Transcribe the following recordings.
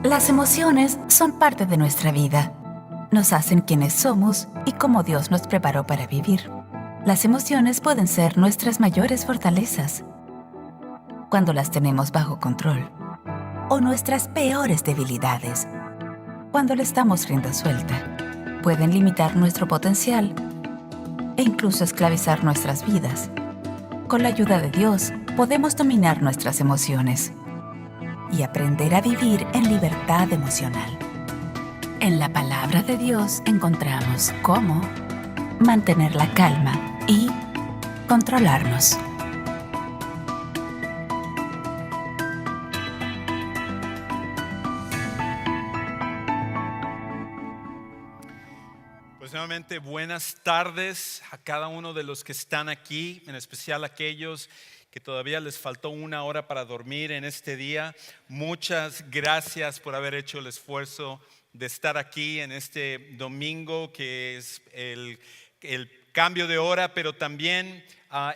Las emociones son parte de nuestra vida. Nos hacen quienes somos y cómo Dios nos preparó para vivir. Las emociones pueden ser nuestras mayores fortalezas, cuando las tenemos bajo control, o nuestras peores debilidades, cuando le estamos rienda suelta. Pueden limitar nuestro potencial e incluso esclavizar nuestras vidas. Con la ayuda de Dios, podemos dominar nuestras emociones y aprender a vivir en libertad emocional. En la palabra de Dios encontramos cómo mantener la calma y controlarnos. Pues nuevamente buenas tardes a cada uno de los que están aquí, en especial aquellos que todavía les faltó una hora para dormir en este día. Muchas gracias por haber hecho el esfuerzo de estar aquí en este domingo, que es el cambio de hora, pero también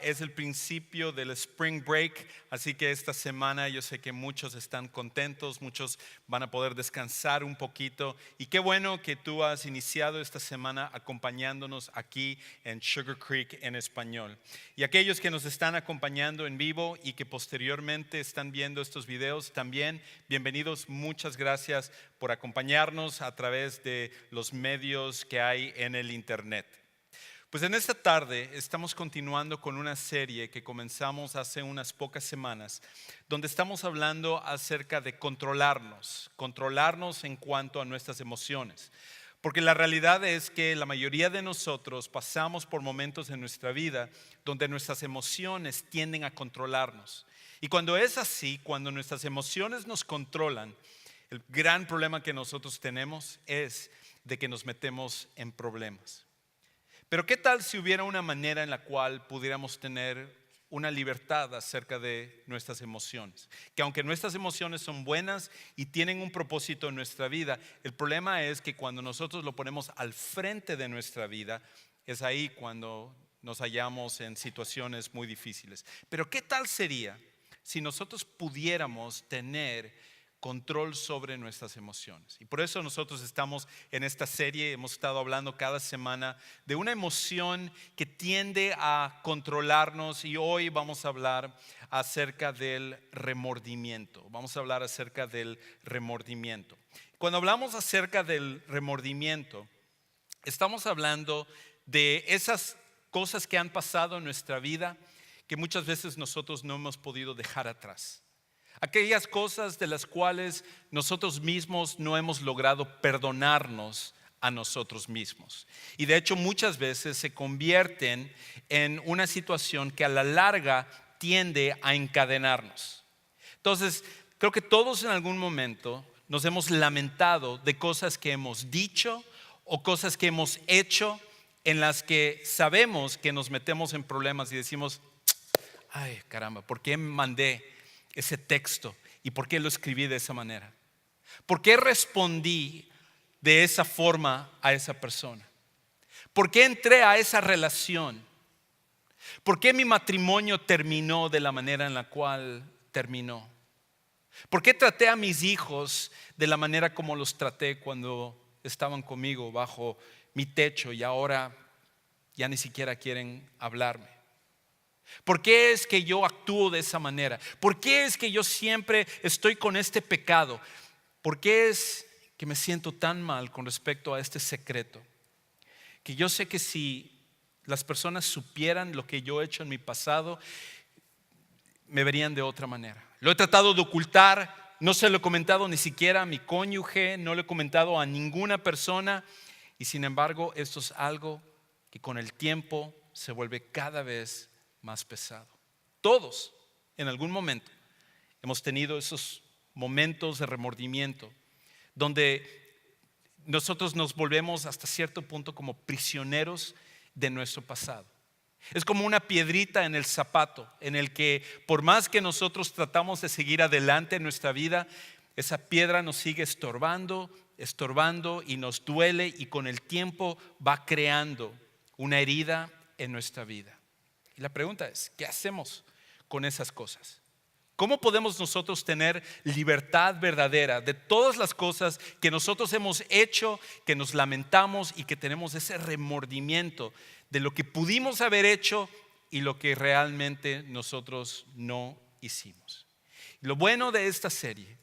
es el principio del Spring Break. Así que esta semana yo sé que muchos están contentos, muchos van a poder descansar un poquito. Y qué bueno que tú has iniciado esta semana acompañándonos aquí en Sugar Creek en español. Y aquellos que nos están acompañando en vivo y que posteriormente están viendo estos videos también, bienvenidos. Muchas gracias por acompañarnos a través de los medios que hay en el internet. Pues en esta tarde estamos continuando con una serie que comenzamos hace unas pocas semanas, donde estamos hablando acerca de controlarnos en cuanto a nuestras emociones. Porque la realidad es que la mayoría de nosotros pasamos por momentos en nuestra vida donde nuestras emociones tienden a controlarnos. Y cuando es así, cuando nuestras emociones nos controlan, el gran problema que nosotros tenemos es de que nos metemos en problemas. Pero ¿qué tal si hubiera una manera en la cual pudiéramos tener una libertad acerca de nuestras emociones? Que aunque nuestras emociones son buenas y tienen un propósito en nuestra vida, el problema es que cuando nosotros lo ponemos al frente de nuestra vida, es ahí cuando nos hallamos en situaciones muy difíciles. Pero ¿qué tal sería si nosotros pudiéramos tener control sobre nuestras emociones? Y por eso nosotros estamos en esta serie, hemos estado hablando cada semana de una emoción que tiende a controlarnos, y hoy vamos a hablar acerca del remordimiento. Vamos a hablar acerca del remordimiento. Cuando hablamos acerca del remordimiento, estamos hablando de esas cosas que han pasado en nuestra vida que muchas veces nosotros no hemos podido dejar atrás. Aquellas cosas de las cuales nosotros mismos no hemos logrado perdonarnos a nosotros mismos. Y de hecho muchas veces se convierten en una situación que a la larga tiende a encadenarnos. Entonces, creo que todos en algún momento nos hemos lamentado de cosas que hemos dicho o cosas que hemos hecho en las que sabemos que nos metemos en problemas y decimos: ay, caramba, ¿por qué mandé ese texto? ¿Y por qué lo escribí de esa manera? ¿Por qué respondí de esa forma a esa persona? ¿Por qué entré a esa relación? ¿Por qué mi matrimonio terminó de la manera en la cual terminó? ¿Por qué traté a mis hijos de la manera como los traté cuando estaban conmigo bajo mi techo y ahora ya ni siquiera quieren hablarme? ¿Por qué es que yo actúo de esa manera? ¿Por qué es que yo siempre estoy con este pecado? ¿Por qué es que me siento tan mal con respecto a este secreto? Que yo sé que si las personas supieran lo que yo he hecho en mi pasado, me verían de otra manera. Lo he tratado de ocultar, no se lo he comentado ni siquiera a mi cónyuge, no lo he comentado a ninguna persona, y sin embargo esto es algo que con el tiempo se vuelve cada vez más pesado. Todos en algún momento hemos tenido esos momentos de remordimiento donde nosotros nos volvemos hasta cierto punto como prisioneros de nuestro pasado. Es como una piedrita en el zapato en el que por más que nosotros tratamos de seguir adelante en nuestra vida, esa piedra nos sigue estorbando y nos duele, y con el tiempo va creando una herida en nuestra vida. Y la pregunta es, ¿qué hacemos con esas cosas? ¿Cómo podemos nosotros tener libertad verdadera de todas las cosas que nosotros hemos hecho, que nos lamentamos y que tenemos ese remordimiento de lo que pudimos haber hecho y lo que realmente nosotros no hicimos? Lo bueno de esta serie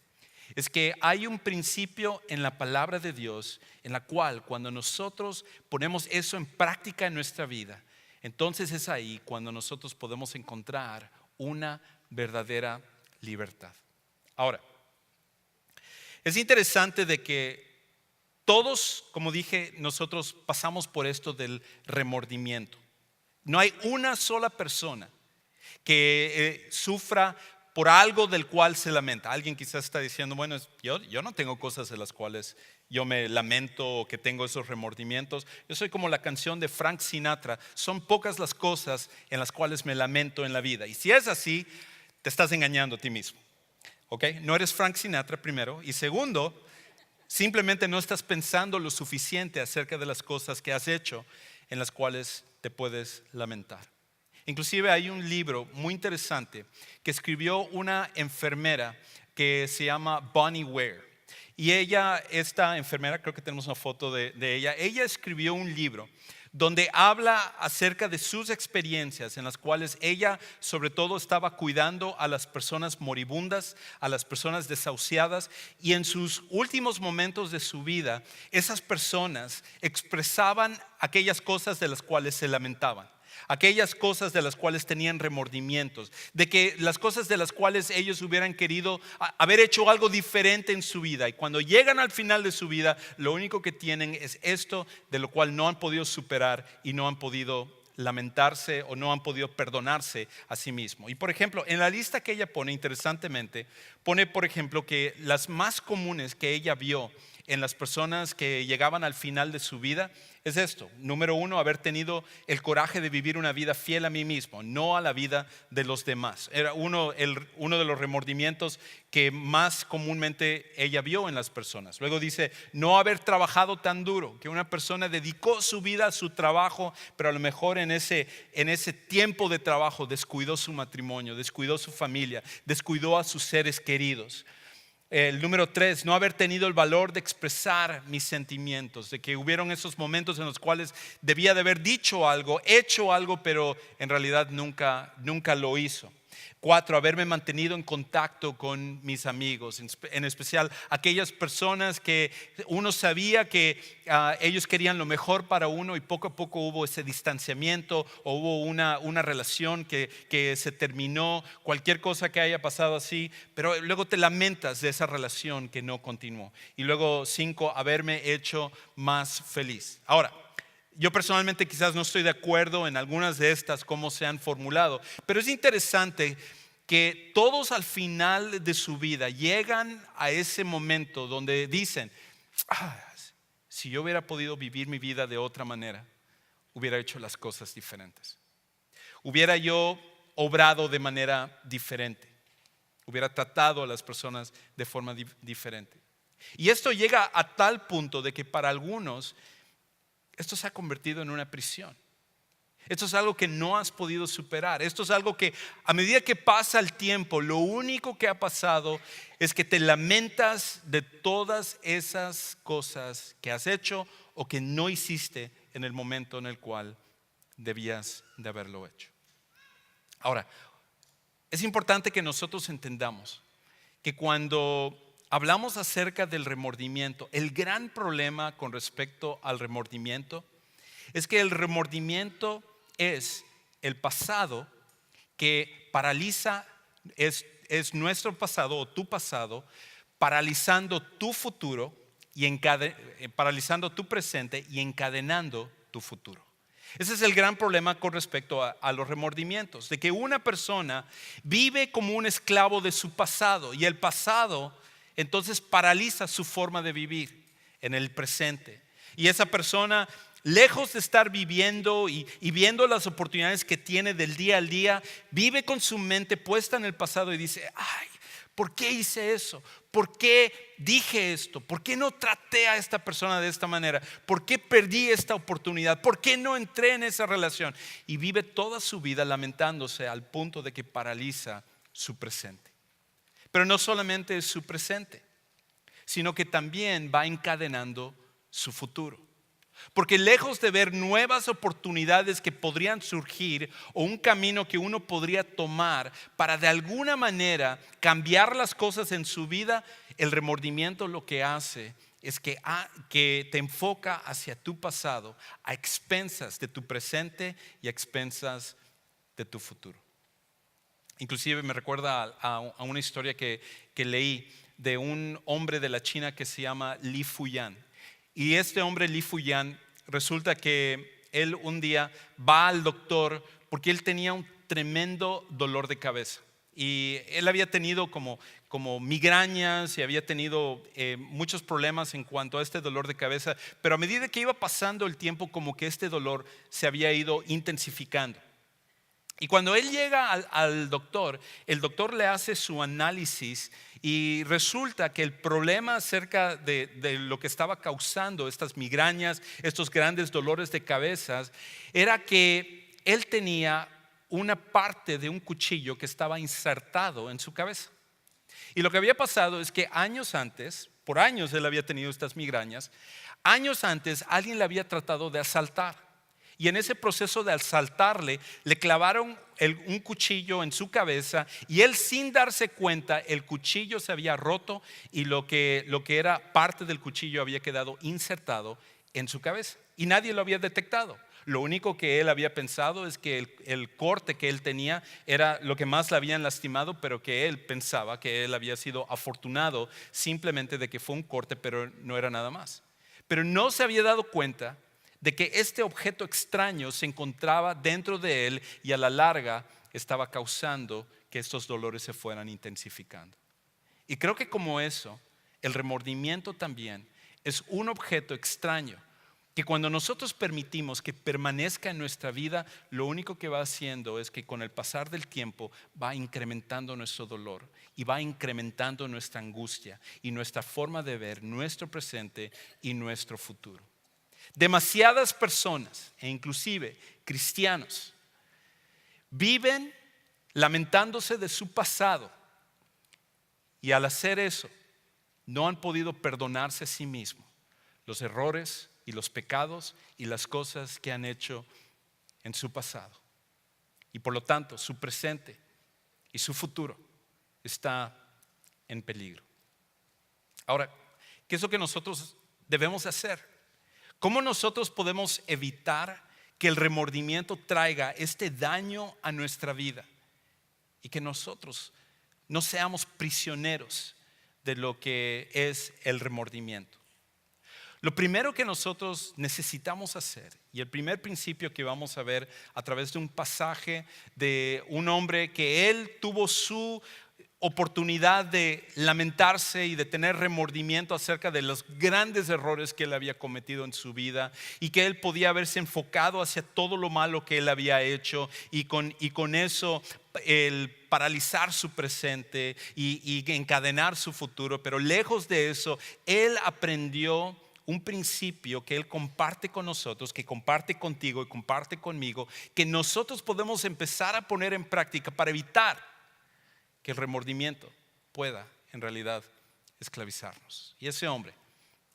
es que hay un principio en la palabra de Dios en la cual cuando nosotros ponemos eso en práctica en nuestra vida, entonces es ahí cuando nosotros podemos encontrar una verdadera libertad. Ahora, es interesante de que todos, como dije, nosotros pasamos por esto del remordimiento. No hay una sola persona que sufra por algo del cual se lamenta. Alguien quizás está diciendo, bueno, yo no tengo cosas de las cuales yo me lamento o que tengo esos remordimientos. Yo soy como la canción de Frank Sinatra. Son pocas las cosas en las cuales me lamento en la vida. Y si es así, te estás engañando a ti mismo. ¿Ok? No eres Frank Sinatra, primero. Y segundo, simplemente no estás pensando lo suficiente acerca de las cosas que has hecho en las cuales te puedes lamentar. Inclusive hay un libro muy interesante que escribió una enfermera que se llama Bonnie Ware. Y ella, esta enfermera, creo que tenemos una foto de ella. Ella escribió un libro donde habla acerca de sus experiencias en las cuales ella sobre todo estaba cuidando a las personas moribundas, a las personas desahuciadas, y en sus últimos momentos de su vida esas personas expresaban aquellas cosas de las cuales se lamentaban, aquellas cosas de las cuales tenían remordimientos, de que las cosas de las cuales ellos hubieran querido haber hecho algo diferente en su vida, y cuando llegan al final de su vida lo único que tienen es esto de lo cual no han podido superar y no han podido lamentarse o no han podido perdonarse a sí mismo. Y por ejemplo, en la lista que ella pone, interesantemente, pone por ejemplo que las más comunes que ella vio en las personas que llegaban al final de su vida es esto. Número uno, haber tenido el coraje de vivir una vida fiel a mí mismo, no a la vida de los demás. Era uno de los remordimientos que más comúnmente ella vio en las personas. Luego dice, no haber trabajado tan duro, que una persona dedicó su vida a su trabajo, pero a lo mejor en ese tiempo de trabajo descuidó su matrimonio, descuidó su familia, descuidó a sus seres queridos. El número 3, no haber tenido el valor de expresar mis sentimientos, de que hubieron esos momentos en los cuales debía de haber dicho algo, hecho algo, pero en realidad nunca lo hizo. 4, haberme mantenido en contacto con mis amigos, en especial aquellas personas que uno sabía que ellos querían lo mejor para uno y poco a poco hubo ese distanciamiento o hubo una relación que se terminó, cualquier cosa que haya pasado así, pero luego te lamentas de esa relación que no continuó. Y luego 5, haberme hecho más feliz. Ahora, yo personalmente quizás no estoy de acuerdo en algunas de estas cómo se han formulado, pero es interesante que todos al final de su vida llegan a ese momento donde dicen, si yo hubiera podido vivir mi vida de otra manera, hubiera hecho las cosas diferentes. Hubiera yo obrado de manera diferente. Hubiera tratado a las personas de forma diferente. Y esto llega a tal punto de que para algunos esto se ha convertido en una prisión. Esto es algo que no has podido superar. Esto es algo que a medida que pasa el tiempo, lo único que ha pasado es que te lamentas de todas esas cosas que has hecho o que no hiciste en el momento en el cual debías de haberlo hecho. Ahora, es importante que nosotros entendamos que cuando hablamos acerca del remordimiento, el gran problema con respecto al remordimiento es que el remordimiento es el pasado que paraliza, es nuestro pasado o tu pasado, paralizando tu futuro y paralizando tu presente y encadenando tu futuro. Ese es el gran problema con respecto a los remordimientos, de que una persona vive como un esclavo de su pasado y el pasado entonces paraliza su forma de vivir en el presente. Y esa persona, lejos de estar viviendo y viendo las oportunidades que tiene del día al día, vive con su mente puesta en el pasado y dice, ¿por qué hice eso? ¿Por qué dije esto? ¿Por qué no traté a esta persona de esta manera? ¿Por qué perdí esta oportunidad? ¿Por qué no entré en esa relación? Y vive toda su vida lamentándose al punto de que paraliza su presente. Pero no solamente es su presente, sino que también va encadenando su futuro. Porque lejos de ver nuevas oportunidades que podrían surgir o un camino que uno podría tomar para de alguna manera cambiar las cosas en su vida, el remordimiento lo que hace es que te enfoca hacia tu pasado a expensas de tu presente y a expensas de tu futuro. Inclusive me recuerda a una historia que leí de un hombre de la China que se llama Li Fuyan. Y este hombre Li Fuyan, resulta que él un día va al doctor porque él tenía un tremendo dolor de cabeza. Y él había tenido como migrañas y había tenido muchos problemas en cuanto a este dolor de cabeza. Pero a medida que iba pasando el tiempo, como que este dolor se había ido intensificando. Y cuando él llega al doctor, el doctor le hace su análisis y resulta que el problema acerca de lo que estaba causando estas migrañas, estos grandes dolores de cabeza, era que él tenía una parte de un cuchillo que estaba insertado en su cabeza. Y lo que había pasado es que años antes, por años él había tenido estas migrañas, años antes alguien le había tratado de asaltar. Y en ese proceso de asaltarle, le clavaron un cuchillo en su cabeza y él, sin darse cuenta, el cuchillo se había roto y lo que era parte del cuchillo había quedado insertado en su cabeza. Y nadie lo había detectado. Lo único que él había pensado es que el corte que él tenía era lo que más le habían lastimado, pero que él pensaba que él había sido afortunado simplemente de que fue un corte, pero no era nada más. Pero no se había dado cuenta de que este objeto extraño se encontraba dentro de él y a la larga estaba causando que estos dolores se fueran intensificando. Y creo que como eso, el remordimiento también es un objeto extraño que cuando nosotros permitimos que permanezca en nuestra vida, lo único que va haciendo es que con el pasar del tiempo va incrementando nuestro dolor y va incrementando nuestra angustia y nuestra forma de ver nuestro presente y nuestro futuro. Demasiadas personas, e inclusive cristianos, viven lamentándose de su pasado y al hacer eso no han podido perdonarse a sí mismos los errores y los pecados y las cosas que han hecho en su pasado. Y por lo tanto su presente y su futuro está en peligro. Ahora, ¿qué es lo que nosotros debemos hacer? ¿Cómo nosotros podemos evitar que el remordimiento traiga este daño a nuestra vida y que nosotros no seamos prisioneros de lo que es el remordimiento? Lo primero que nosotros necesitamos hacer, y el primer principio que vamos a ver a través de un pasaje de un hombre que él tuvo su oportunidad de lamentarse y de tener remordimiento acerca de los grandes errores que él había cometido en su vida y que él podía haberse enfocado hacia todo lo malo que él había hecho y con eso el paralizar su presente y encadenar su futuro. Pero lejos de eso, él aprendió un principio que él comparte con nosotros, que comparte contigo y comparte conmigo, que nosotros podemos empezar a poner en práctica para evitar que el remordimiento pueda en realidad esclavizarnos. Y ese hombre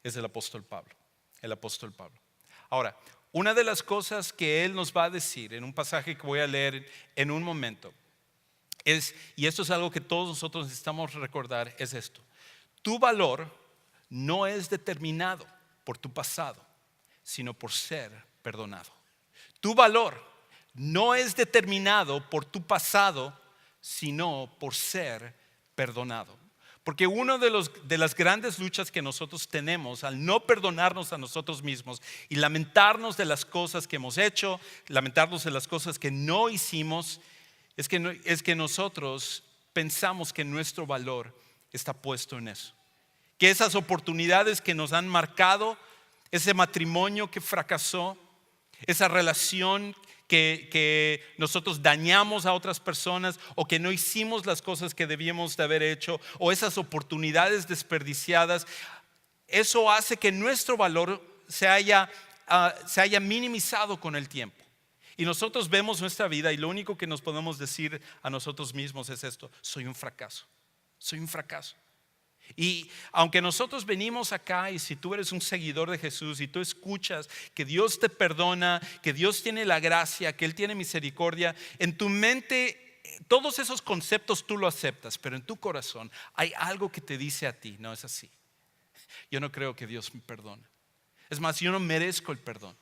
es el apóstol Pablo. El apóstol Pablo. Ahora, una de las cosas que él nos va a decir en un pasaje que voy a leer en un momento es, y esto es algo que todos nosotros necesitamos recordar, es esto: tu valor no es determinado por tu pasado, sino por ser perdonado. Tu valor no es determinado por tu pasado, sino por ser perdonado. Porque una de las grandes luchas que nosotros tenemos al no perdonarnos a nosotros mismos y lamentarnos de las cosas que hemos hecho, lamentarnos de las cosas que no hicimos, es que nosotros pensamos que nuestro valor está puesto en eso. Que esas oportunidades que nos han marcado, ese matrimonio que fracasó, esa relación que nosotros dañamos a otras personas o que no hicimos las cosas que debíamos de haber hecho, o esas oportunidades desperdiciadas, eso hace que nuestro valor se haya minimizado con el tiempo. Y nosotros vemos nuestra vida y lo único que nos podemos decir a nosotros mismos es esto: soy un fracaso, Soy un fracaso. Y aunque nosotros venimos acá y si tú eres un seguidor de Jesús y tú escuchas que Dios te perdona, que Dios tiene la gracia, que Él tiene misericordia, en tu mente todos esos conceptos tú lo aceptas, pero en tu corazón hay algo que te dice a ti, no es así. Yo no creo que Dios me perdone. Es más, yo no merezco el perdón.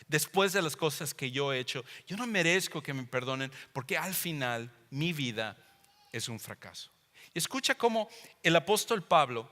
Después de las cosas que yo he hecho, yo no merezco que me perdonen porque al final mi vida es un fracaso. Escucha cómo el apóstol Pablo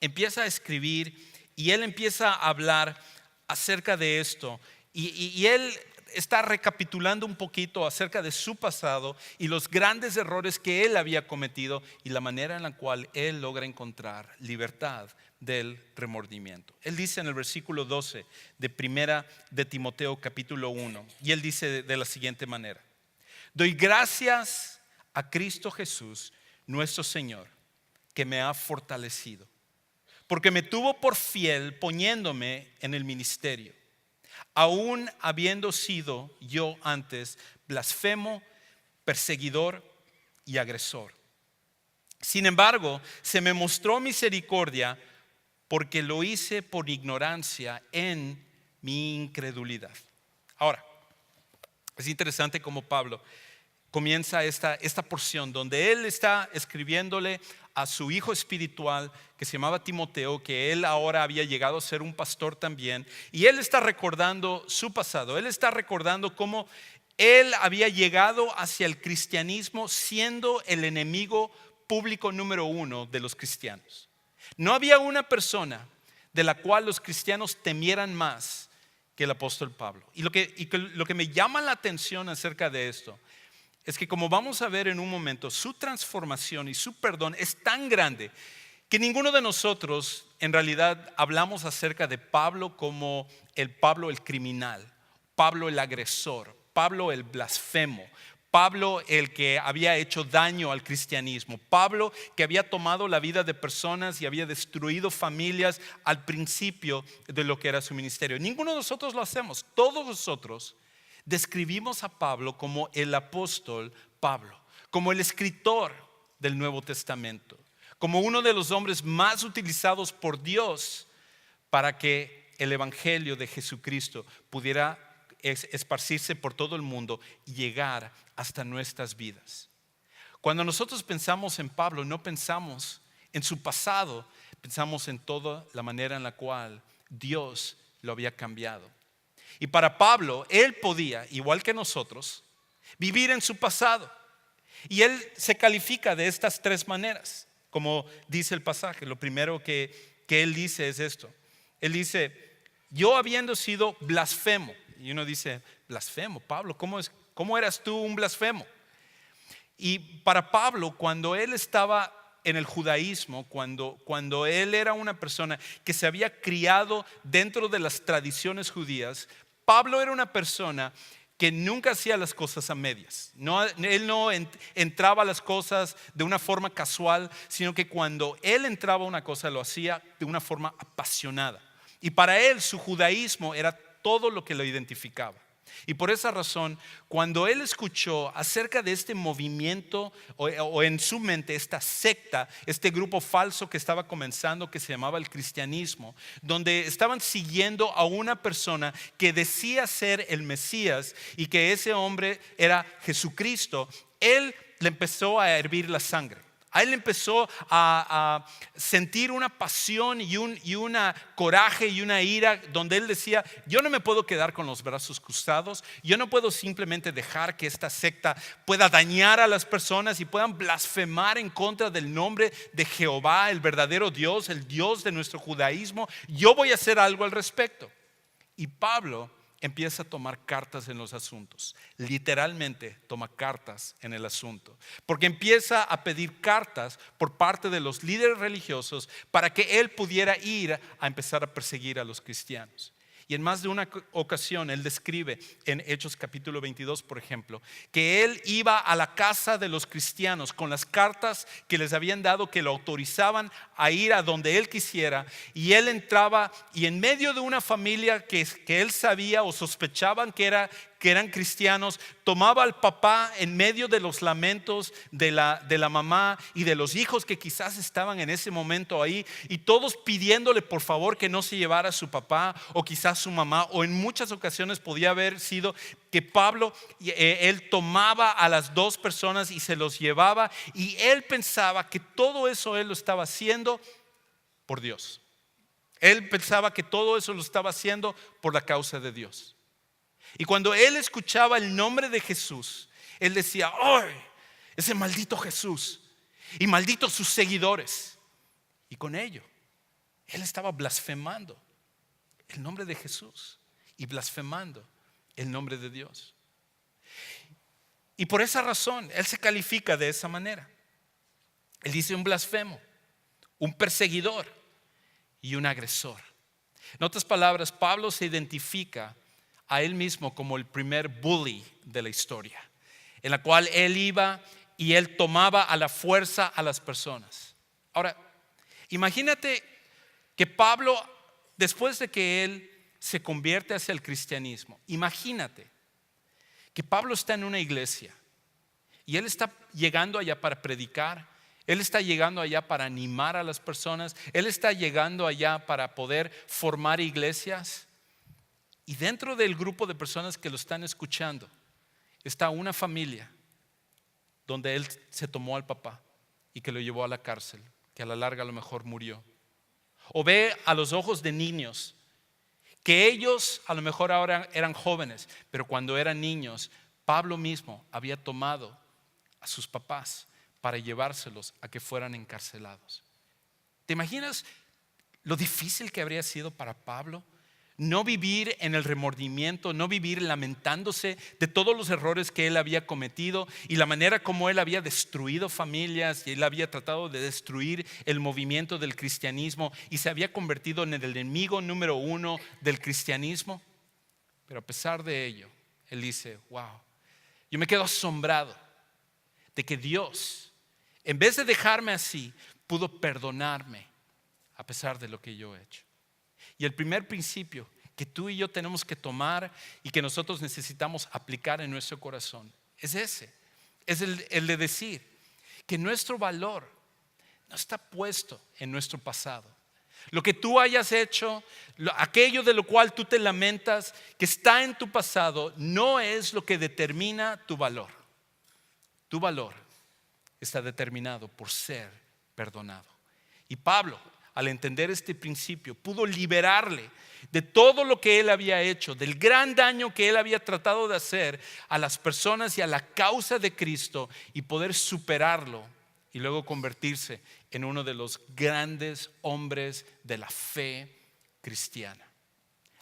empieza a escribir y él empieza a hablar acerca de esto. Y él está recapitulando un poquito acerca de su pasado y los grandes errores que él había cometido y la manera en la cual él logra encontrar libertad del remordimiento. Él dice en el versículo 12 de primera de Timoteo capítulo 1, y él dice de la siguiente manera: doy gracias a Cristo Jesús nuestro Señor, que me ha fortalecido, porque me tuvo por fiel poniéndome en el ministerio, aún habiendo sido yo antes blasfemo, perseguidor y agresor. Sin embargo, se me mostró misericordia porque lo hice por ignorancia en mi incredulidad. Ahora, es interesante cómo Pablo comienza esta porción donde él está escribiéndole a su hijo espiritual que se llamaba Timoteo, que él ahora había llegado a ser un pastor también, y él está recordando su pasado. Él está recordando cómo él había llegado hacia el cristianismo siendo el enemigo público número uno de los cristianos. No había una persona de la cual los cristianos temieran más que el apóstol Pablo. Y lo que me llama la atención acerca de esto es que, como vamos a ver en un momento, su transformación y su perdón es tan grande que ninguno de nosotros en realidad hablamos acerca de Pablo como el Pablo el criminal, Pablo el agresor, Pablo el blasfemo, Pablo el que había hecho daño al cristianismo, Pablo que había tomado la vida de personas y había destruido familias al principio de lo que era su ministerio. Ninguno de nosotros lo hacemos. Todos nosotros describimos a Pablo como el apóstol Pablo, como el escritor del Nuevo Testamento, como uno de los hombres más utilizados por Dios para que el evangelio de Jesucristo pudiera esparcirse por todo el mundo y llegar hasta nuestras vidas. Cuando nosotros pensamos en Pablo, no pensamos en su pasado, pensamos en toda la manera en la cual Dios lo había cambiado. Y para Pablo, él podía, igual que nosotros, vivir en su pasado. Y él se califica de estas tres maneras, como dice el pasaje. Lo primero que él dice es esto. Él dice: yo habiendo sido blasfemo. Y uno dice: blasfemo, Pablo, ¿cómo eras tú un blasfemo? Y para Pablo, cuando él estaba en el judaísmo, cuando él era una persona que se había criado dentro de las tradiciones judías, Pablo era una persona que nunca hacía las cosas a medias. Él no entraba a las cosas de una forma casual, sino que cuando él entraba a una cosa lo hacía de una forma apasionada. Y para él su judaísmo era todo lo que lo identificaba. Y por esa razón, cuando él escuchó acerca de este movimiento o en su mente esta secta, este grupo falso que estaba comenzando, que se llamaba el cristianismo, donde estaban siguiendo a una persona que decía ser el Mesías y que ese hombre era Jesucristo, él le empezó a hervir la sangre. A él empezó a sentir una pasión y una coraje y una ira, donde él decía: yo no me puedo quedar con los brazos cruzados, yo no puedo simplemente dejar que esta secta pueda dañar a las personas y puedan blasfemar en contra del nombre de Jehová, el verdadero Dios, el Dios de nuestro judaísmo. Yo voy a hacer algo al respecto. Y Pablo empieza a tomar cartas en los asuntos. Literalmente toma cartas en el asunto, porque empieza a pedir cartas por parte de los líderes religiosos para que él pudiera ir a empezar a perseguir a los cristianos. Y en más de una ocasión él describe en Hechos capítulo 22, por ejemplo, que él iba a la casa de los cristianos con las cartas que les habían dado, que lo autorizaban a ir a donde él quisiera. Y él entraba y en medio de una familia que él sabía o sospechaban que era que eran cristianos, tomaba al papá en medio de los lamentos de la mamá y de los hijos que quizás estaban en ese momento ahí, y todos pidiéndole por favor que no se llevara a su papá o quizás su mamá, o en muchas ocasiones podía haber sido que Pablo, él tomaba a las dos personas y se los llevaba, y él pensaba que todo eso él lo estaba haciendo por Dios. Él pensaba que todo eso lo estaba haciendo por la causa de Dios. Y cuando él escuchaba el nombre de Jesús, él decía: ¡ay, ese maldito Jesús! Y malditos sus seguidores. Y con ello, él estaba blasfemando el nombre de Jesús y blasfemando el nombre de Dios. Y por esa razón, él se califica de esa manera. Él dice un blasfemo, un perseguidor y un agresor. En otras palabras, Pablo se identifica a él mismo como el primer bully de la historia, en la cual él iba y él tomaba a la fuerza a las personas. Ahora, imagínate que Pablo, después de que él se convierte hacia el cristianismo, imagínate que Pablo está en una iglesia y él está llegando allá para predicar. Él está llegando allá para animar a las personas. Él está llegando allá para poder formar iglesias. Y dentro del grupo de personas que lo están escuchando está una familia donde él se tomó al papá y que lo llevó a la cárcel, que a la larga a lo mejor murió. O ve a los ojos de niños que ellos a lo mejor ahora eran jóvenes, pero cuando eran niños, Pablo mismo había tomado a sus papás para llevárselos a que fueran encarcelados. ¿Te imaginas lo difícil que habría sido para Pablo no vivir en el remordimiento, no vivir lamentándose de todos los errores que él había cometido y la manera como él había destruido familias y él había tratado de destruir el movimiento del cristianismo y se había convertido en el enemigo número uno del cristianismo? Pero a pesar de ello, él dice: wow, yo me quedo asombrado de que Dios, en vez de dejarme así, pudo perdonarme a pesar de lo que yo he hecho. Y el primer principio que tú y yo tenemos que tomar y que nosotros necesitamos aplicar en nuestro corazón es ese. Es el de decir que nuestro valor no está puesto en nuestro pasado. Lo que tú hayas hecho, aquello de lo cual tú te lamentas que está en tu pasado, no es lo que determina tu valor. Tu valor está determinado por ser perdonado. Y Pablo, al entender este principio, pudo liberarle de todo lo que él había hecho, del gran daño que él había tratado de hacer a las personas y a la causa de Cristo, y poder superarlo y luego convertirse en uno de los grandes hombres de la fe cristiana.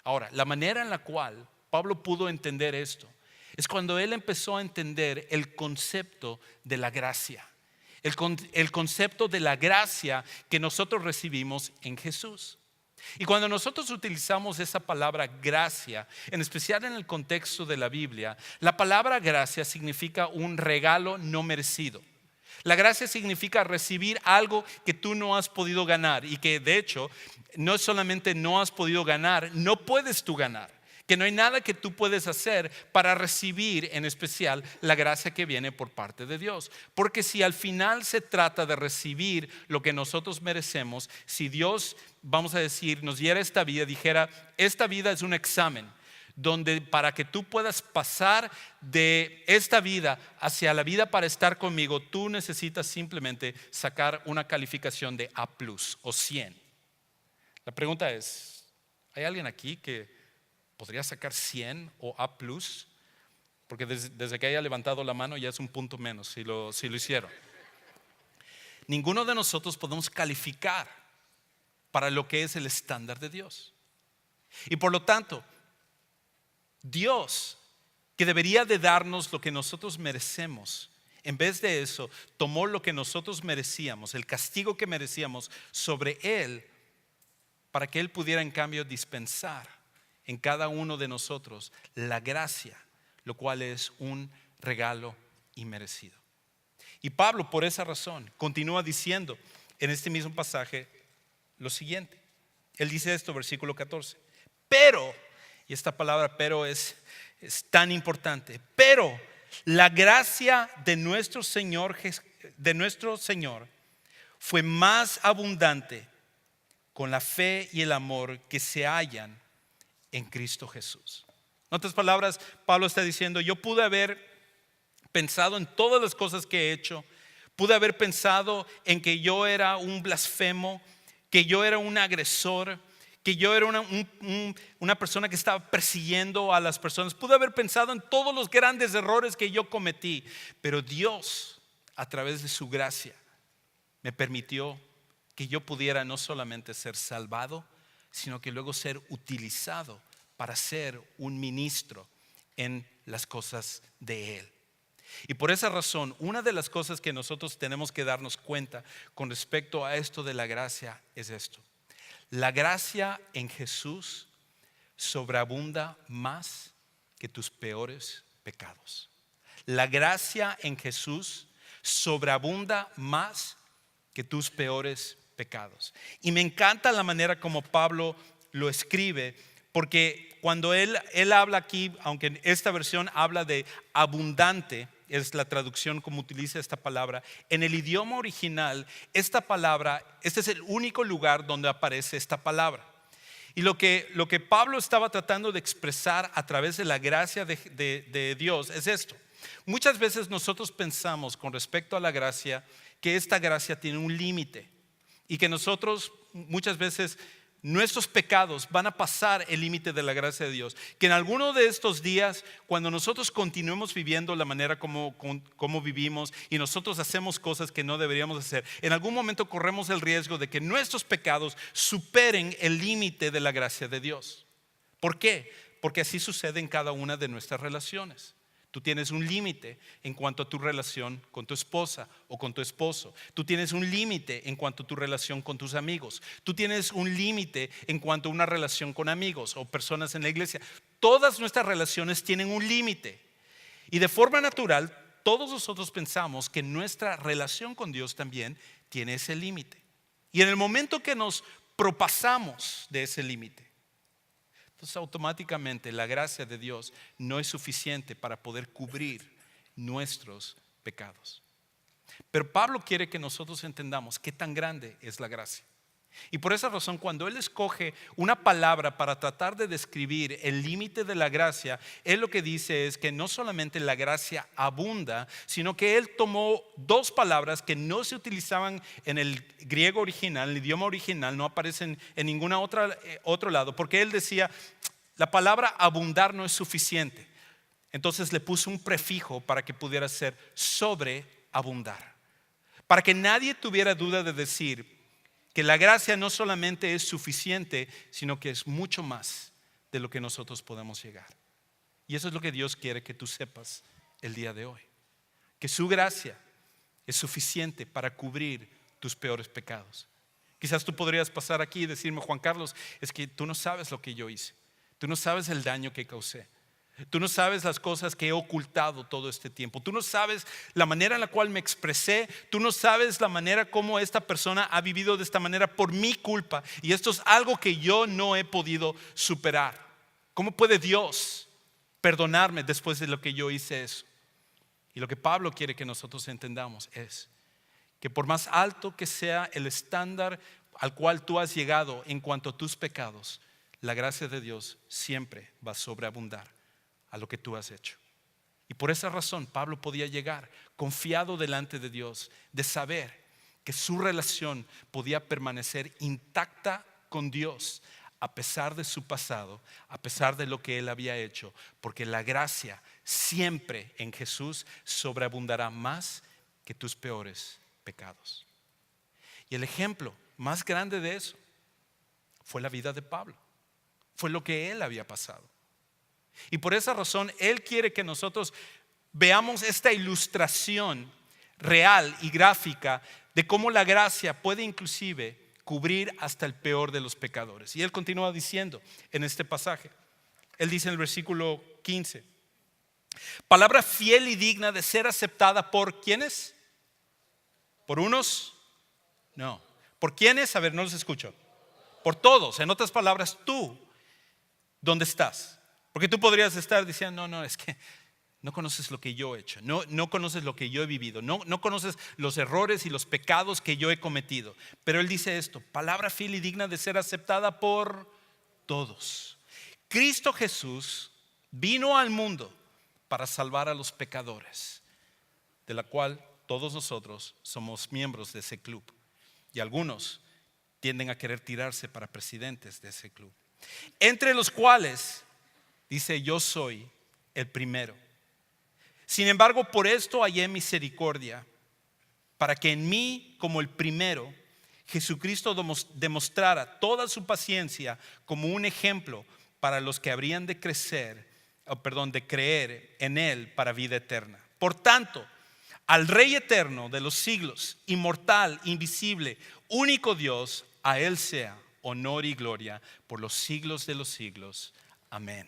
Ahora, la manera en la cual Pablo pudo entender esto es cuando él empezó a entender el concepto de la gracia. El concepto de la gracia que nosotros recibimos en Jesús. Y cuando nosotros utilizamos esa palabra gracia, en especial en el contexto de la Biblia, la palabra gracia significa un regalo no merecido. La gracia significa recibir algo que tú no has podido ganar, y que de hecho no solamente no has podido ganar, no puedes tú ganar. Que no hay nada que tú puedes hacer para recibir en especial la gracia que viene por parte de Dios. Porque si al final se trata de recibir lo que nosotros merecemos, si Dios, vamos a decir, nos diera esta vida, dijera: esta vida es un examen donde para que tú puedas pasar de esta vida hacia la vida para estar conmigo, tú necesitas simplemente sacar una calificación de A+ o 100. La pregunta es: ¿hay alguien aquí que podría sacar 100 o A+? Porque desde que haya levantado la mano ya es un punto menos si lo hicieron. Ninguno de nosotros podemos calificar para lo que es el estándar de Dios. Y por lo tanto, Dios, que debería de darnos lo que nosotros merecemos, en vez de eso, tomó lo que nosotros merecíamos, el castigo que merecíamos, sobre Él, para que Él pudiera en cambio dispensar en cada uno de nosotros la gracia, lo cual es un regalo inmerecido. Y Pablo, por esa razón, continúa diciendo en este mismo pasaje lo siguiente. Él dice esto, versículo 14: pero Y esta palabra pero es tan importante. Pero la gracia de nuestro Señor fue más abundante con la fe y el amor que se hallan en Cristo Jesús. En otras palabras, Pablo está diciendo, yo pude haber pensado en todas las cosas que he hecho, pude haber pensado en que yo era un blasfemo, que yo era un agresor, que yo era una persona que estaba persiguiendo a las personas. Pude haber pensado en todos los grandes errores que yo cometí, pero Dios, a través de su gracia, me permitió que yo pudiera no solamente ser salvado, sino que luego ser utilizado para ser un ministro en las cosas de Él. Y por esa razón, una de las cosas que nosotros tenemos que darnos cuenta con respecto a esto de la gracia es esto: la gracia en Jesús sobreabunda más que tus peores pecados. La gracia en Jesús sobreabunda más que tus peores pecados. Y me encanta la manera como Pablo lo escribe, porque cuando él habla aquí, aunque en esta versión habla de abundante, es la traducción como utiliza esta palabra, en el idioma original esta palabra, este es el único lugar donde aparece esta palabra. Y lo que Pablo estaba tratando de expresar a través de la gracia de Dios es esto: muchas veces nosotros pensamos con respecto a la gracia que esta gracia tiene un límite y que nosotros muchas veces nuestros pecados van a pasar el límite de la gracia de Dios, que en alguno de estos días, cuando nosotros continuemos viviendo la manera como vivimos y nosotros hacemos cosas que no deberíamos hacer, en algún momento corremos el riesgo de que nuestros pecados superen el límite de la gracia de Dios. ¿Por qué? Porque así sucede en cada una de nuestras relaciones. Tú tienes un límite en cuanto a tu relación con tu esposa o con tu esposo. Tú tienes un límite en cuanto a tu relación con tus amigos. Tú tienes un límite en cuanto a una relación con amigos o personas en la iglesia. Todas nuestras relaciones tienen un límite. Y de forma natural, todos nosotros pensamos que nuestra relación con Dios también tiene ese límite. Y en el momento que nos propasamos de ese límite, entonces automáticamente la gracia de Dios no es suficiente para poder cubrir nuestros pecados. Pero Pablo quiere que nosotros entendamos qué tan grande es la gracia. Y por esa razón, cuando él escoge una palabra para tratar de describir el límite de la gracia, él lo que dice es que no solamente la gracia abunda, sino que él tomó dos palabras que no se utilizaban en el griego original, en el idioma original, no aparecen en ninguna otro lado, porque él decía, la palabra abundar no es suficiente. Entonces le puso un prefijo para que pudiera ser sobreabundar, para que nadie tuviera duda de decir que la gracia no solamente es suficiente, sino que es mucho más de lo que nosotros podemos llegar. Y eso es lo que Dios quiere que tú sepas el día de hoy: que su gracia es suficiente para cubrir tus peores pecados. Quizás tú podrías pasar aquí y decirme: Juan Carlos, es que tú no sabes lo que yo hice, tú no sabes el daño que causé, tú no sabes las cosas que he ocultado todo este tiempo, tú no sabes la manera en la cual me expresé, tú no sabes la manera como esta persona ha vivido de esta manera por mi culpa, y esto es algo que yo no he podido superar. ¿Cómo puede Dios perdonarme después de lo que yo hice eso? Y lo que Pablo quiere que nosotros entendamos es que por más alto que sea el estándar al cual tú has llegado en cuanto a tus pecados, la gracia de Dios siempre va a sobreabundar a lo que tú has hecho. Y por esa razón Pablo podía llegar confiado delante de Dios, de saber que su relación podía permanecer intacta con Dios a pesar de su pasado, a pesar de lo que él había hecho, porque la gracia siempre en Jesús sobreabundará más que tus peores pecados. Y el ejemplo más grande de eso fue la vida de Pablo, fue lo que él había pasado. Y por esa razón él quiere que nosotros veamos esta ilustración real y gráfica de cómo la gracia puede inclusive cubrir hasta el peor de los pecadores. Y él continúa diciendo en este pasaje, él dice en el versículo 15: palabra fiel y digna de ser aceptada por ¿quiénes? ¿Por unos? No. ¿Por quiénes? A ver, no los escucho. Por todos. En otras palabras, tú ¿dónde estás? Porque tú podrías estar diciendo, no, es que no conoces lo que yo he hecho, no conoces lo que yo he vivido, no conoces los errores y los pecados que yo he cometido. Pero él dice esto: palabra fiel y digna de ser aceptada por todos. Cristo Jesús vino al mundo para salvar a los pecadores, de la cual todos nosotros somos miembros de ese club. Y algunos tienden a querer tirarse para presidentes de ese club, entre los cuales dice: yo soy el primero. Sin embargo, por esto hallé misericordia, para que en mí, como el primero, Jesucristo demostrara toda su paciencia como un ejemplo para los que habrían de creer en él para vida eterna. Por tanto, al Rey eterno de los siglos, inmortal, invisible, único Dios, a él sea honor y gloria por los siglos de los siglos. Amén.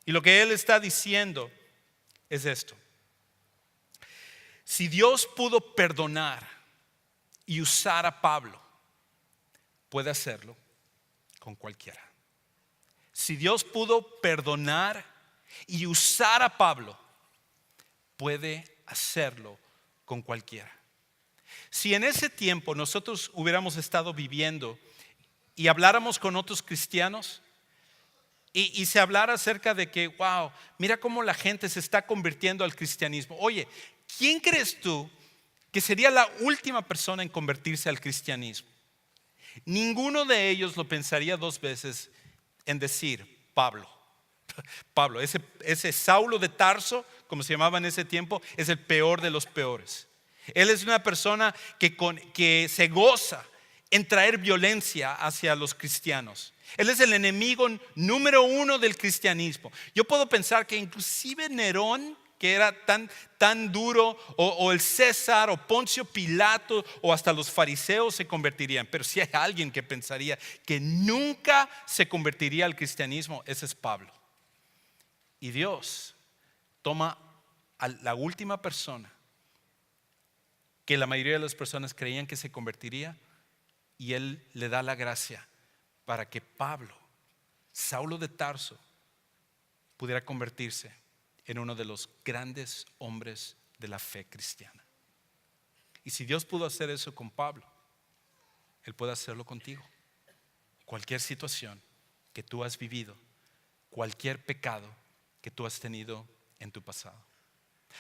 Y lo que él está diciendo es esto: si Dios pudo perdonar y usar a Pablo, puede hacerlo con cualquiera. Si Dios pudo perdonar y usar a Pablo, puede hacerlo con cualquiera. Si en ese tiempo nosotros hubiéramos estado viviendo y habláramos con otros cristianos y se hablara acerca de que, wow, mira cómo la gente se está convirtiendo al cristianismo. Oye, ¿quién crees tú que sería la última persona en convertirse al cristianismo? Ninguno de ellos lo pensaría dos veces en decir Pablo. Pablo, ese Saulo de Tarso, como se llamaba en ese tiempo, es el peor de los peores. Él es una persona que se goza en traer violencia hacia los cristianos. Él es el enemigo número uno del cristianismo. Yo puedo pensar que inclusive Nerón, que era tan duro, o el César, o Poncio Pilato, o hasta los fariseos se convertirían. Pero si hay alguien que pensaría que nunca se convertiría al cristianismo, ese es Pablo. Y Dios toma a la última persona que la mayoría de las personas creían que se convertiría, y Él le da la gracia para que Pablo, Saulo de Tarso, pudiera convertirse en uno de los grandes hombres de la fe cristiana. Y si Dios pudo hacer eso con Pablo, Él puede hacerlo contigo. Cualquier situación que tú has vivido, cualquier pecado que tú has tenido en tu pasado.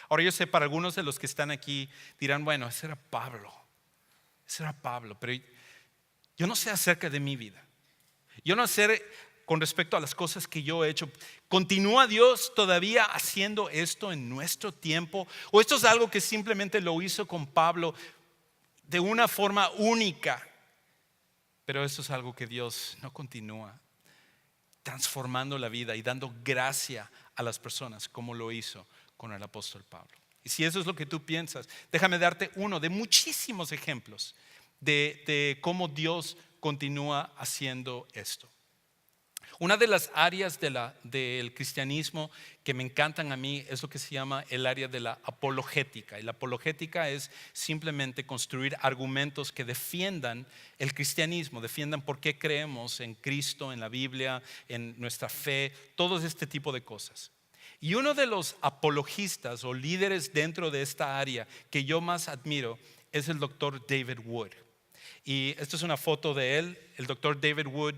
Ahora yo sé, para algunos de los que están aquí dirán, bueno, ese era Pablo, pero yo no sé acerca de mi vida. Yo no sé con respecto a las cosas que yo he hecho. ¿Continúa Dios todavía haciendo esto en nuestro tiempo? ¿O esto es algo que simplemente lo hizo con Pablo de una forma única? Pero esto es algo que Dios no continúa transformando la vida y dando gracia a las personas como lo hizo con el apóstol Pablo. Y si eso es lo que tú piensas, déjame darte uno de muchísimos ejemplos de cómo Dios continúa haciendo esto. Una de las áreas del cristianismo que me encantan a mí es lo que se llama el área de la apologética. Y la apologética es simplemente construir argumentos que defiendan el cristianismo, defiendan por qué creemos en Cristo, en la Biblia, en nuestra fe, todo este tipo de cosas. Y uno de los apologistas o líderes dentro de esta área que yo más admiro es el doctor David Wood. Y esto es una foto de él, el doctor David Wood.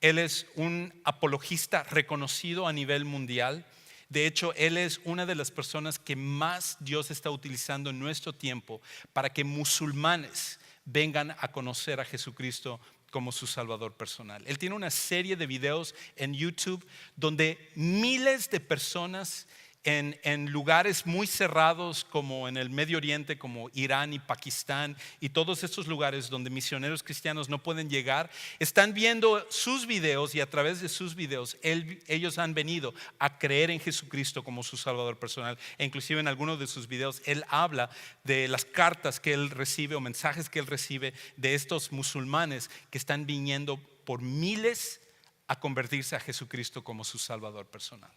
Él es un apologista reconocido a nivel mundial. De hecho, él es una de las personas que más Dios está utilizando en nuestro tiempo para que musulmanes vengan a conocer a Jesucristo como su Salvador personal. Él tiene una serie de videos en YouTube donde miles de personas en lugares muy cerrados como en el Medio Oriente, como Irán y Pakistán y todos estos lugares donde misioneros cristianos no pueden llegar, están viendo sus videos, y a través de sus videos ellos han venido a creer en Jesucristo como su Salvador personal. E inclusive en algunos de sus videos él habla de las cartas que él recibe o mensajes que él recibe de estos musulmanes que están viniendo por miles a convertirse a Jesucristo como su Salvador personal.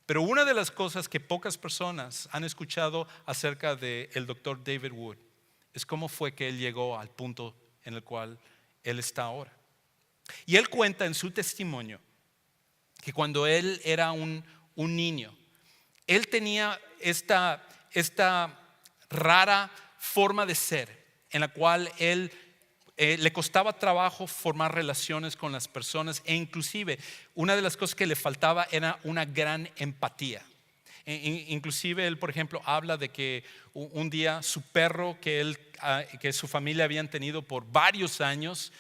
Pero una de las cosas que pocas personas han escuchado acerca del doctor David Wood es cómo fue que él llegó al punto en el cual él está ahora. Y él cuenta en su testimonio que cuando él era un niño, él tenía esta rara forma de ser en la cual él le costaba trabajo formar relaciones con las personas, e inclusive una de las cosas que le faltaba era una gran empatía. Inclusive él, por ejemplo, habla de que un día su perro que su familia habían tenido por varios años,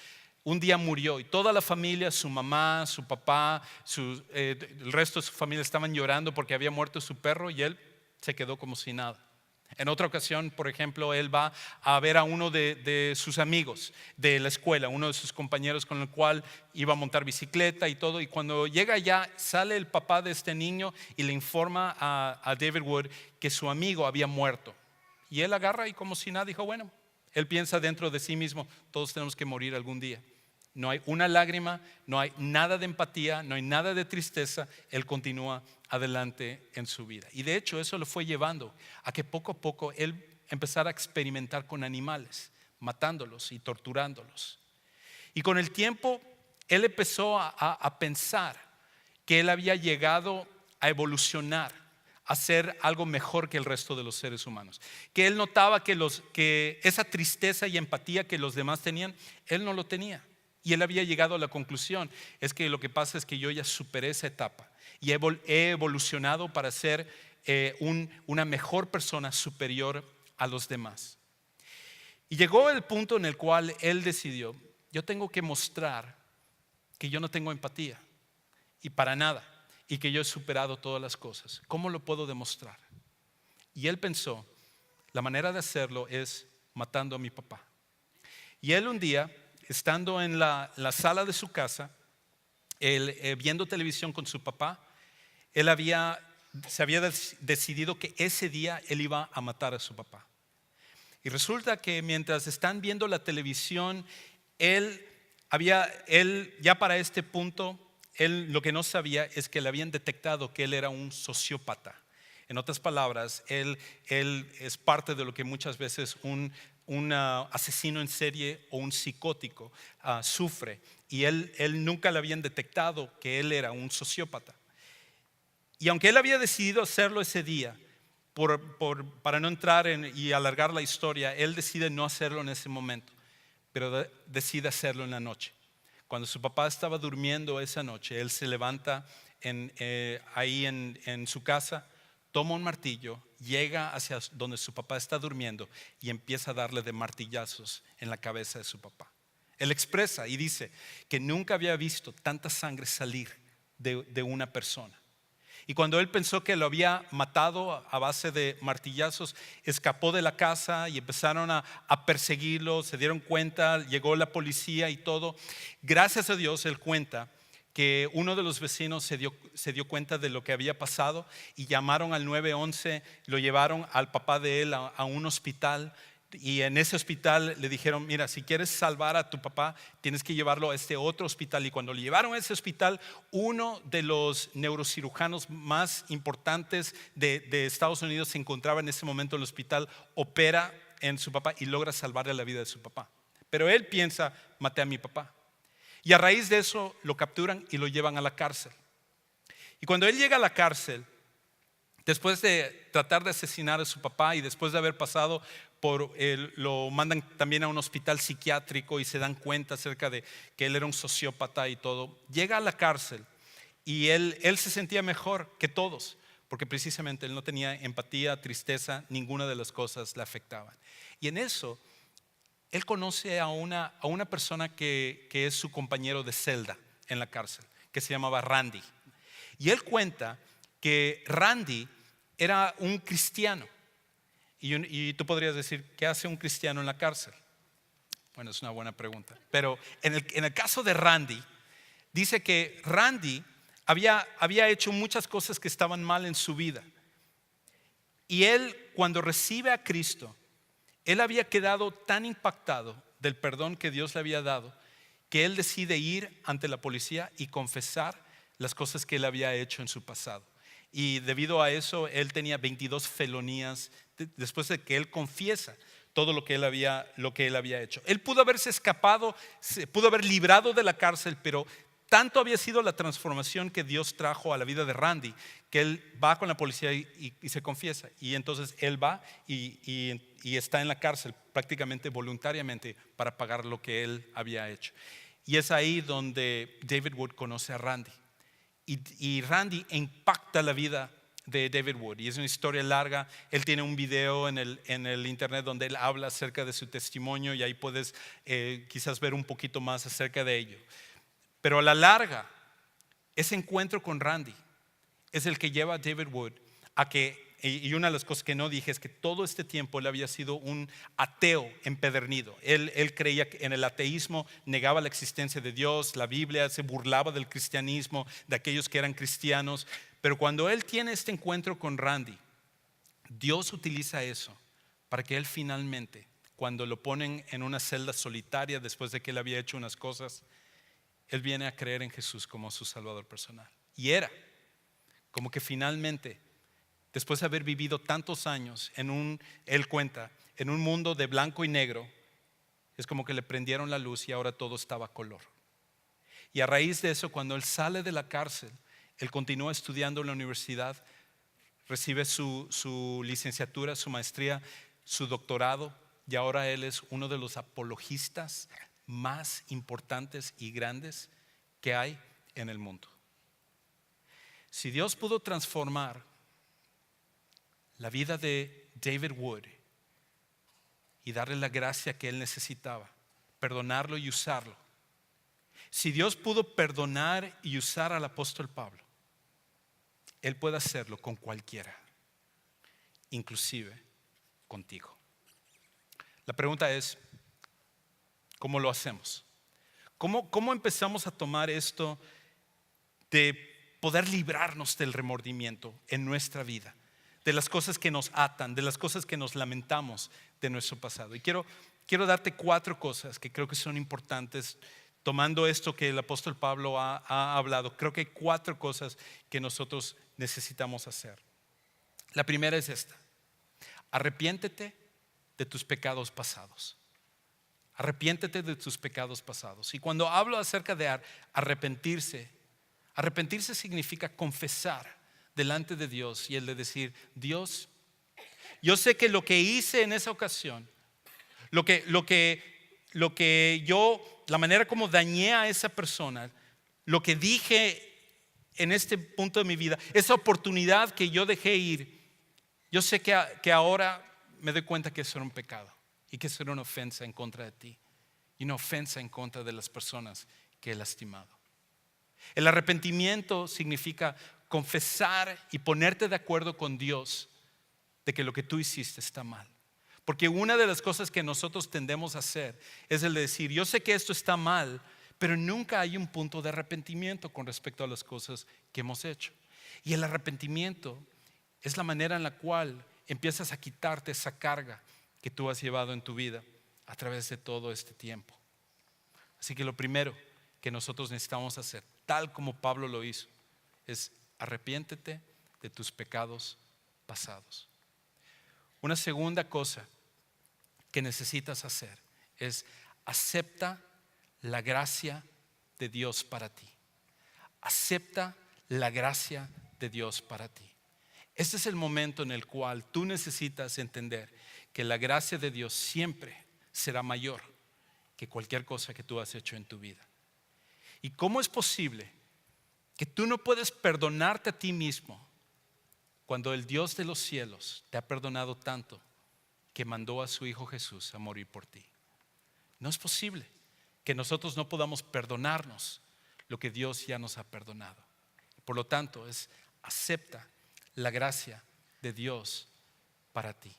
un día murió, y toda la familia, su mamá, su papá, el resto de su familia estaban llorando porque había muerto su perro, y él se quedó como si nada. En otra ocasión, por ejemplo, él va a ver a uno de sus amigos de la escuela, uno de sus compañeros con el cual iba a montar bicicleta y todo, y cuando llega allá, sale el papá de este niño y le informa a David Wood que su amigo había muerto. Y él agarra y como si nada dijo, bueno, él piensa dentro de sí mismo, todos tenemos que morir algún día. No hay una lágrima, no hay nada de empatía, no hay nada de tristeza. Él continúa adelante en su vida. Y de hecho eso lo fue llevando a que poco a poco él empezara a experimentar con animales, matándolos y torturándolos. Y con el tiempo él empezó a pensar que él había llegado a evolucionar, a ser algo mejor que el resto de los seres humanos. Que él notaba que esa tristeza y empatía que los demás tenían, él no lo tenía. Y él había llegado a la conclusión, es que lo que pasa es que yo ya superé esa etapa y he evolucionado para ser una mejor persona, superior a los demás. Y llegó el punto en el cual él decidió, yo tengo que mostrar que yo no tengo empatía, y para nada, y que yo he superado todas las cosas. ¿Cómo lo puedo demostrar? Y él pensó, la manera de hacerlo es matando a mi papá. Y él un día, estando en la sala de su casa, él, viendo televisión con su papá, él se había decidido que ese día él iba a matar a su papá. Y resulta que mientras están viendo la televisión, él ya para este punto, él lo que no sabía es que le habían detectado que él era un sociópata. En otras palabras, él es parte de lo que muchas veces un asesino en serie o un psicótico sufre, y él nunca le habían detectado que él era un sociópata. Y aunque él había decidido hacerlo ese día, para no entrar y alargar la historia, él decide no hacerlo en ese momento, pero decide hacerlo en la noche. Cuando su papá estaba durmiendo esa noche, él se levanta ahí en su casa, toma un martillo, llega hacia donde su papá está durmiendo y empieza a darle de martillazos en la cabeza de su papá. Él expresa y dice que nunca había visto tanta sangre salir de una persona. Y cuando él pensó que lo había matado a base de martillazos, escapó de la casa y empezaron a perseguirlo. Se dieron cuenta, llegó la policía y todo. Gracias a Dios, él cuenta que uno de los vecinos se dio cuenta de lo que había pasado y llamaron al 911, lo llevaron al papá de él a un hospital. Y en ese hospital le dijeron, mira, si quieres salvar a tu papá, tienes que llevarlo a este otro hospital. Y cuando lo llevaron a ese hospital, uno de los neurocirujanos más importantes de Estados Unidos se encontraba en ese momento en el hospital, opera en su papá y logra salvarle la vida de su papá. Pero él piensa, maté a mi papá. Y a raíz de eso lo capturan y lo llevan a la cárcel. Y cuando él llega a la cárcel, después de tratar de asesinar a su papá y después de haber pasado lo mandan también a un hospital psiquiátrico y se dan cuenta acerca de que él era un sociópata y todo. Llega a la cárcel y él se sentía mejor que todos, porque precisamente él no tenía empatía, tristeza, ninguna de las cosas le afectaban. Y en eso él conoce a una persona que es su compañero de celda en la cárcel, que se llamaba Randy. Y él cuenta que Randy era un cristiano. Y tú podrías decir, ¿qué hace un cristiano en la cárcel? Bueno, es una buena pregunta. Pero en el caso de Randy, dice que Randy había hecho muchas cosas que estaban mal en su vida. Y él, cuando recibe a Cristo, él había quedado tan impactado del perdón que Dios le había dado, que él decide ir ante la policía y confesar las cosas que él había hecho en su pasado. Y debido a eso, él tenía 22 felonías después de que él confiesa todo lo que él había hecho. Él pudo haberse escapado, pudo haber librado de la cárcel, pero tanto había sido la transformación que Dios trajo a la vida de Randy, que él va con la policía y se confiesa. Y entonces él va y está en la cárcel prácticamente voluntariamente para pagar lo que él había hecho. Y es ahí donde David Wood conoce a Randy. Y Randy impacta la vida de David Wood. Y es una historia larga. Él tiene un video en el internet donde él habla acerca de su testimonio, y ahí puedes quizás ver un poquito más acerca de ello. Pero a la larga, ese encuentro con Randy es el que lleva a David Wood a que, y una de las cosas que no dije es que todo este tiempo él había sido un ateo empedernido. Él creía en el ateísmo, negaba la existencia de Dios, la Biblia, se burlaba del cristianismo, de aquellos que eran cristianos. Pero cuando él tiene este encuentro con Randy, Dios utiliza eso para que él finalmente, cuando lo ponen en una celda solitaria después de que él había hecho unas cosas, él viene a creer en Jesús como su Salvador personal. Y era como que finalmente, después de haber vivido tantos años él cuenta, en un mundo de blanco y negro, es como que le prendieron la luz y ahora todo estaba a color. Y a raíz de eso, cuando él sale de la cárcel, él continúa estudiando en la universidad, recibe su licenciatura, su maestría, su doctorado, y ahora él es uno de los apologistas más importantes y grandes que hay en el mundo. Si Dios pudo transformar la vida de David Wood y darle la gracia que él necesitaba, perdonarlo y usarlo, si Dios pudo perdonar y usar al apóstol Pablo, Él puede hacerlo con cualquiera, inclusive contigo. La pregunta es, ¿cómo lo hacemos? ¿Cómo empezamos a tomar esto de poder librarnos del remordimiento en nuestra vida? De las cosas que nos atan, de las cosas que nos lamentamos de nuestro pasado. Y quiero darte 4 cosas que creo que son importantes. Tomando esto que el apóstol Pablo ha hablado, creo que hay 4 cosas que nosotros necesitamos hacer. La primera es esta: arrepiéntete de tus pecados pasados. Arrepiéntete de tus pecados pasados. Y cuando hablo acerca de arrepentirse significa confesar delante de Dios y el de decir: Dios, yo sé que lo que hice en esa ocasión, la manera como dañé a esa persona, lo que dije en este punto de mi vida, esa oportunidad que yo dejé ir, yo sé que ahora me doy cuenta que eso era un pecado y que eso era una ofensa en contra de ti y una ofensa en contra de las personas que he lastimado. El arrepentimiento significa confesar y ponerte de acuerdo con Dios de que lo que tú hiciste está mal. Porque una de las cosas que nosotros tendemos a hacer es el de decir: yo sé que esto está mal, pero nunca hay un punto de arrepentimiento con respecto a las cosas que hemos hecho. Y el arrepentimiento es la manera en la cual empiezas a quitarte esa carga que tú has llevado en tu vida a través de todo este tiempo. Así que lo primero que nosotros necesitamos hacer, tal como Pablo lo hizo, es arrepiéntete de tus pecados pasados. Una segunda cosa que necesitas hacer es acepta la gracia de Dios para ti. Acepta la gracia de Dios para ti. Este es el momento en el cual tú necesitas entender que la gracia de Dios siempre será mayor que cualquier cosa que tú has hecho en tu vida. ¿Y cómo es posible que tú no puedes perdonarte a ti mismo cuando el Dios de los cielos te ha perdonado tanto que mandó a su Hijo Jesús a morir por ti? No es posible que nosotros no podamos perdonarnos lo que Dios ya nos ha perdonado. Por lo tanto, acepta la gracia de Dios para ti.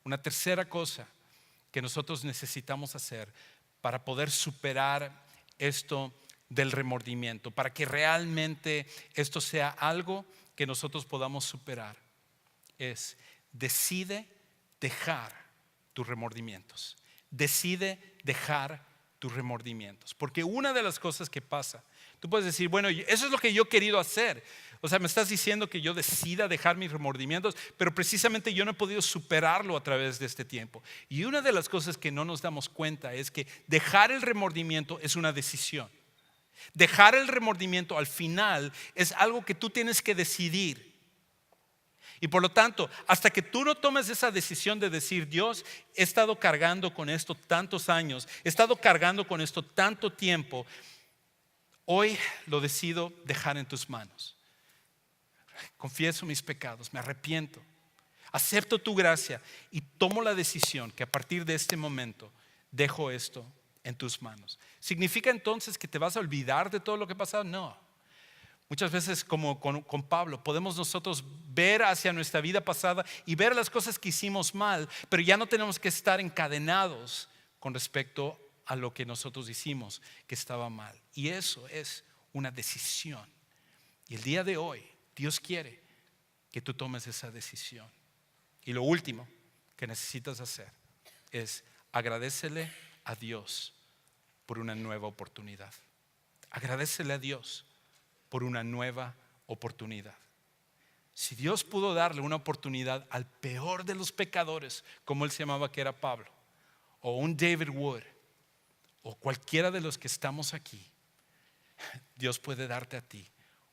Una tercera cosa que nosotros necesitamos hacer para poder superar esto del remordimiento, para que realmente esto sea algo que nosotros podamos superar, es: decide dejar tus remordimientos. Decide dejar tus remordimientos. Porque una de las cosas que pasa, tú puedes decir: bueno, eso es lo que yo he querido hacer. O sea, me estás diciendo que yo decida dejar mis remordimientos, pero precisamente yo no he podido superarlo a través de este tiempo. Y una de las cosas que no nos damos cuenta es que dejar el remordimiento es una decisión. Dejar el remordimiento al final es algo que tú tienes que decidir. Y por lo tanto, hasta que tú no tomes esa decisión de decir, Dios, he estado cargando con esto tantos años, he estado cargando con esto tanto tiempo, hoy lo decido dejar en tus manos. Confieso mis pecados, me arrepiento, acepto tu gracia y tomo la decisión que a partir de este momento dejo esto en tus manos. ¿Significa entonces que te vas a olvidar de todo lo que ha pasado? No. Muchas veces, como con Pablo, podemos nosotros ver hacia nuestra vida pasada y ver las cosas que hicimos mal, pero ya no tenemos que estar encadenados con respecto a lo que nosotros hicimos que estaba mal. Y eso es una decisión. Y el día de hoy, Dios quiere que tú tomes esa decisión. Y lo último que necesitas hacer es agradécele a Dios por una nueva oportunidad. Agradécele a Dios por una nueva oportunidad. Si Dios pudo darle una oportunidad al peor de los pecadores, como él se llamaba, que era Pablo, o un David Wood, o cualquiera de los que estamos aquí, Dios puede darte a ti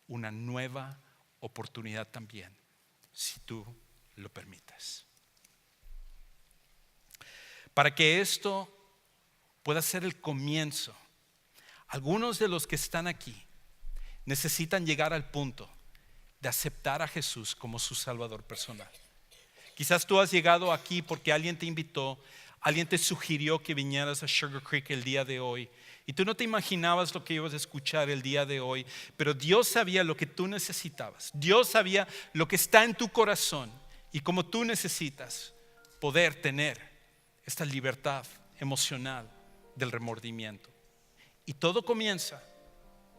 una nueva oportunidad también, si tú lo permites. Para que esto pueda ser el comienzo, algunos de los que están aquí necesitan llegar al punto de aceptar a Jesús como su Salvador personal. Quizás tú has llegado aquí porque alguien te invitó, alguien te sugirió que vinieras a Sugar Creek el día de hoy y tú no te imaginabas lo que ibas a escuchar el día de hoy, pero Dios sabía lo que tú necesitabas. Dios sabía lo que está en tu corazón y como tú necesitas poder tener esta libertad emocional del remordimiento. Y todo comienza,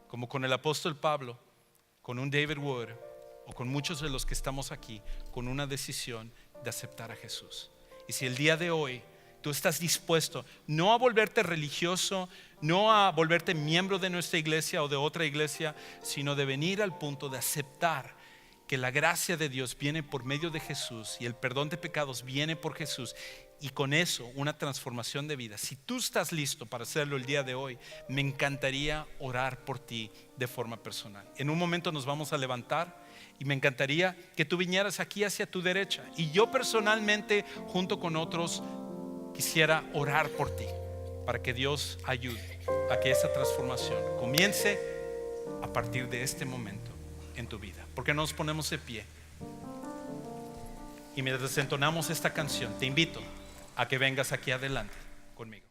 como con el apóstol Pablo, con un David Wood o con muchos de los que estamos aquí, con una decisión de aceptar a Jesús. Y si el día de hoy tú estás dispuesto no a volverte religioso, no a volverte miembro de nuestra iglesia o de otra iglesia, sino de venir al punto de aceptar que la gracia de Dios viene por medio de Jesús y el perdón de pecados viene por Jesús, y con eso una transformación de vida. Si tú estás listo para hacerlo el día de hoy, me encantaría orar por ti de forma personal. En un momento nos vamos a levantar y me encantaría que tú vinieras aquí hacia tu derecha, y yo personalmente junto con otros quisiera orar por ti para que Dios ayude a que esa transformación comience a partir de este momento en tu vida. ¿Por qué no nos ponemos de pie? Y mientras entonamos esta canción, te invito a que vengas aquí adelante conmigo.